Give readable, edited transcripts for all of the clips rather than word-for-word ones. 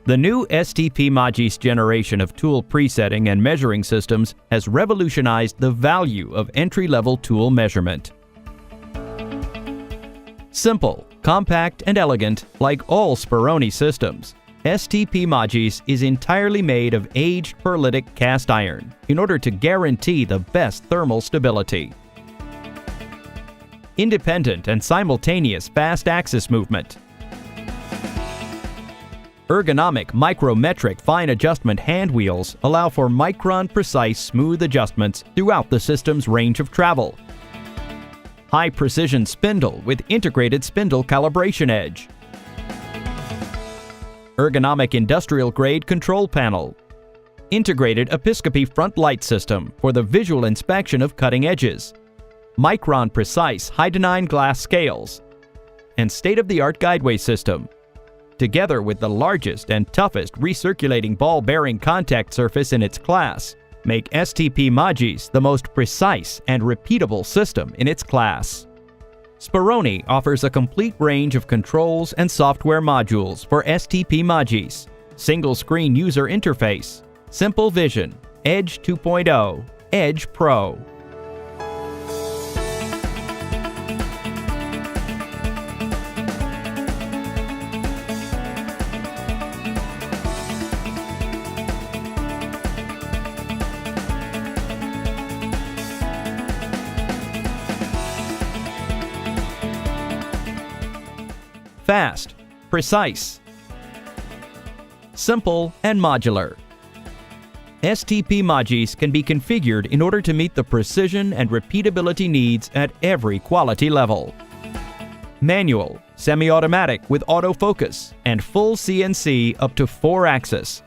The new STP MAGIS generation of tool presetting and measuring systems has revolutionized the value of entry-level tool measurement. Simple, compact, and elegant, like all Speroni systems, STP MAGIS is entirely made of aged pearlitic cast iron in order to guarantee the best thermal stability. Independent and simultaneous fast axis movement. Ergonomic micrometric fine adjustment hand wheels allow for micron-precise smooth adjustments throughout the system's range of travel. High-precision spindle with integrated spindle calibration edge. Ergonomic industrial-grade control panel. Integrated Episcopy front light system for the visual inspection of cutting edges. Micron-precise high-design glass scales. And state-of-the-art guideway system. Together with the largest and toughest recirculating ball bearing contact surface in its class, make STP MAGIS the most precise and repeatable system in its class. Speroni offers a complete range of controls and software modules for STP MAGIS: single-screen user interface, Simple Vision, Edge 2.0, Edge Pro. Fast, precise, simple, and modular. STP MAGIS can be configured in order to meet the precision and repeatability needs at every quality level. Manual, semi-automatic with autofocus, and full CNC up to 4-axis.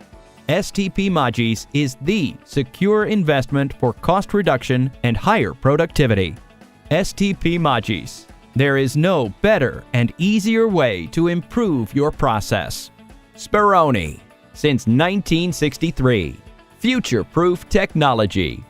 STP MAGIS is the secure investment for cost reduction and higher productivity. STP MAGIS. There is no better and easier way to improve your process. Speroni, since 1963. Future-proof technology.